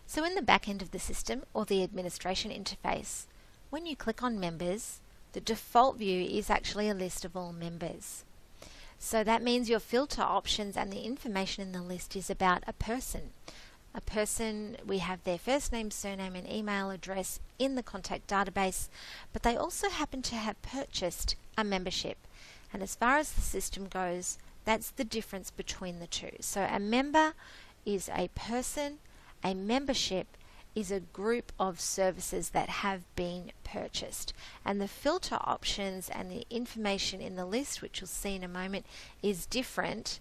So in the back end of the system, or the administration interface, when you click on members, the default view is actually a list of all members. So that means your filter options and the information in the list is about a person. A person, we have their first name, surname and email address in the contact database, but they also happen to have purchased a membership. And as far as the system goes, that's the difference between the two. So a member is a person, a membership is a group of services that have been purchased. And the filter options and the information in the list, which you'll see in a moment, is different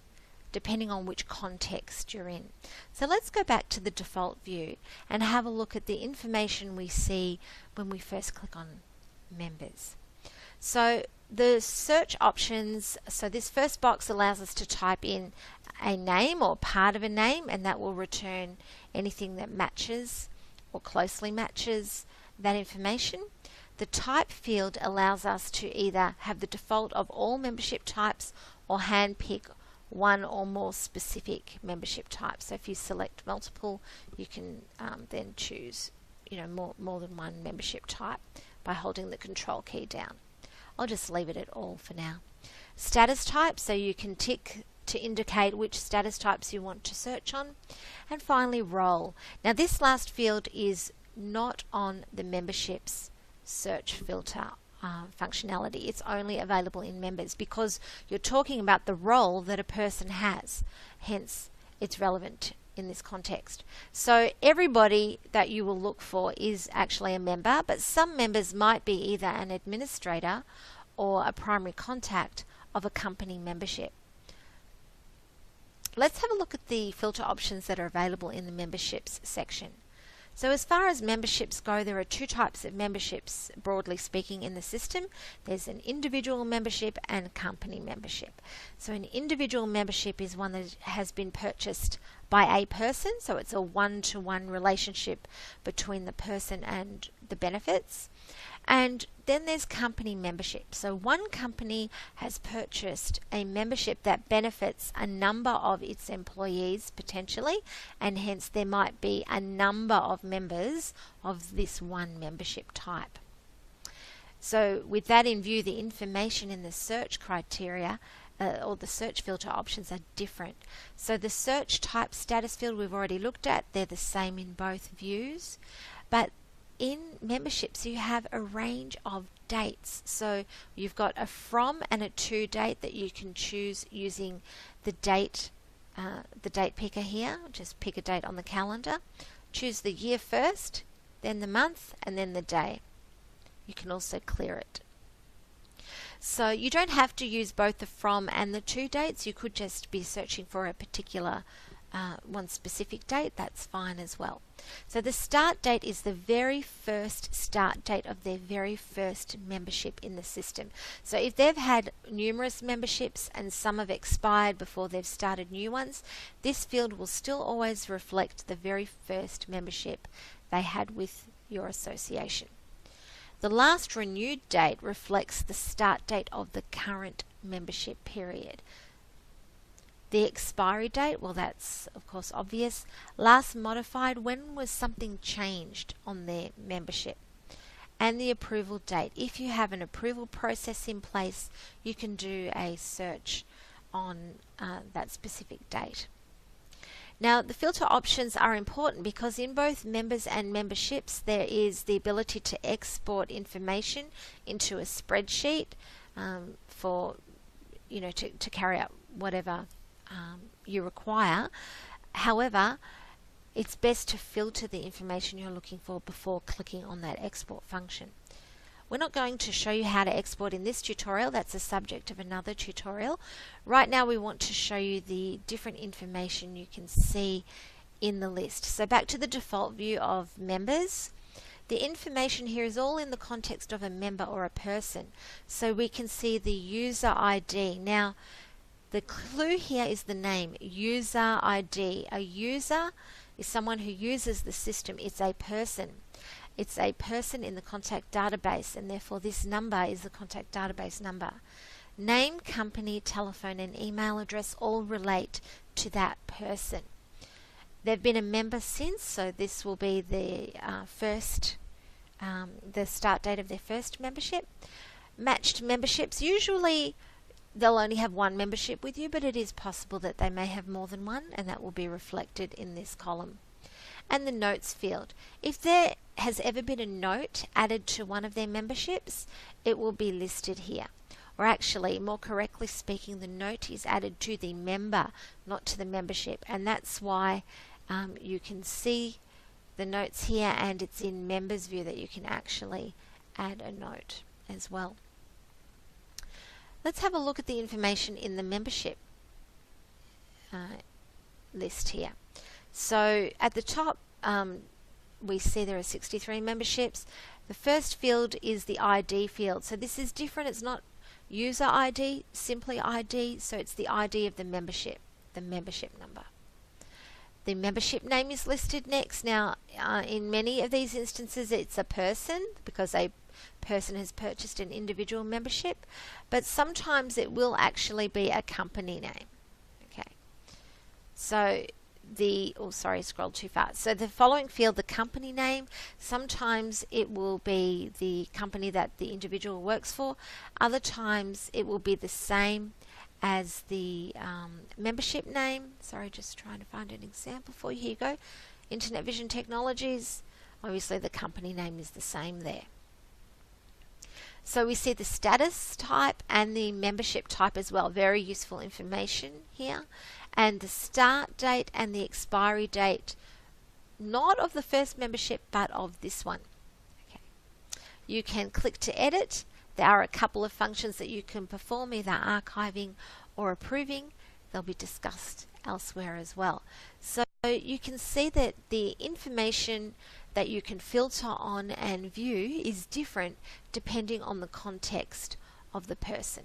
depending on which context you're in. So let's go back to the default view and have a look at the information we see when we first click on members. So the search options, so this first box allows us to type in a name or part of a name, and that will return anything that matches or closely matches that information. The type field allows us to either have the default of all membership types or handpick one or more specific membership types. So if you select multiple, you can then choose more than one membership type by holding the control key down. I'll just leave it at all for now. Status type, so you can tick to indicate which status types you want to search on. And finally, role. Now this last field is not on the memberships search filter functionality. It's only available in members because you're talking about the role that a person has. Hence, it's relevant in this context. So everybody that you will look for is actually a member, but some members might be either an administrator or a primary contact of a company membership. Let's have a look at the filter options that are available in the memberships section. So as far as memberships go, there are two types of memberships, broadly speaking, in the system. There's an individual membership and company membership. So an individual membership is one that has been purchased by a person, so it's a one-to-one relationship between the person and the benefits. And then there's company membership. So one company has purchased a membership that benefits a number of its employees potentially, and hence there might be a number of members of this one membership type. So with that in view, the information in the search criteria or the search filter options are different. So the search type status field we've already looked at, they're the same in both views, but in memberships you have a range of dates. So you've got a from and a to date that you can choose using the date picker here. Just pick a date on the calendar, choose the year first, then the month, and then the day. You can also clear it. So you don't have to use both the from and the to dates. You could just be searching for a particular one specific date. That's fine as well. So the start date is the very first start date of their very first membership in the system. So if they've had numerous memberships and some have expired before they've started new ones, this field will still always reflect the very first membership they had with your association. The last renewed date reflects the start date of the current membership period. The expiry date, well, that's of course obvious. Last modified, when was something changed on their membership? And the approval date. If you have an approval process in place, you can do a search on that specific date. Now, the filter options are important because in both members and memberships there is the ability to export information into a spreadsheet for to carry out whatever you require. However, it's best to filter the information you're looking for before clicking on that export function. We're not going to show you how to export in this tutorial. That's the subject of another tutorial. Right now we want to show you the different information you can see in the list. So back to the default view of members. The information here is all in the context of a member or a person. So we can see the user ID. Now, the clue here is the name, user ID. A user is someone who uses the system. It's a person. It's a person in the contact database, and therefore this number is the contact database number. Name, company, telephone and email address all relate to that person. they've been a member since, so this will be the the start date of their first membership. Matched memberships, usually they'll only have one membership with you, but it is possible that they may have more than one, and that will be reflected in this column. And the notes field. If there has ever been a note added to one of their memberships, it will be listed here. Or actually, more correctly speaking, the note is added to the member, not to the membership. And that's why you can see the notes here, and it's in Members View that you can actually add a note as well. Let's have a look at the information in the membership list here. So at the top, we see there are 63 memberships. The first field is the ID field. So this is different. It's not user ID, simply ID. So it's the ID of the membership number. The membership name is listed next. Now, in many of these instances, it's a person because a person has purchased an individual membership, but sometimes it will actually be a company name. Okay. So scrolled too far. So the following field, the company name, sometimes it will be the company that the individual works for. Other times it will be the same as the membership name. Sorry, just trying to find an example for you. Here you go. Internet Vision Technologies. Obviously the company name is the same there. So we see the status type and the membership type as well. Very useful information here. And the start date and the expiry date, not of the first membership, but of this one. Okay. You can click to edit. There are a couple of functions that you can perform, either archiving or approving. They'll be discussed elsewhere as well. So you can see that the information that you can filter on and view is different depending on the context of the person.